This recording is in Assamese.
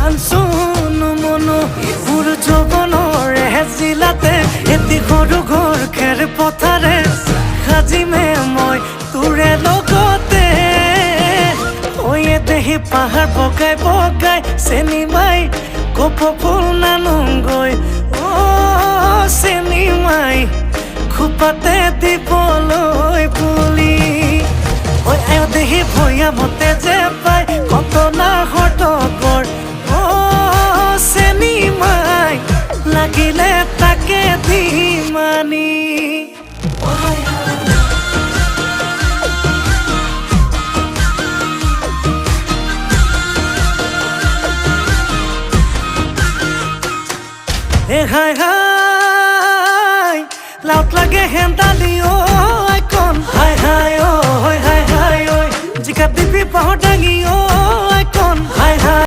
আনচোন মনো মোৰ যৌৱনৰে জিলাতে এটি সৰু ঘৰ খেৰ পথাৰে সাজিমে মই তোৰে লগতে ওয়ে দেহি পাহাৰ বগাই বগাই চেনি মাই কপ ফুল নানুংগৈ অ চেনি মাই খোপাতে দিবলৈ পুলি ওই আয় দেহি ভৈয়া মতে যে পাই কত না হটকৰ অ চেনি মাই লাগিলে তাকে দিমানি হাই হাই লাউট লাগে হেন্দালি ও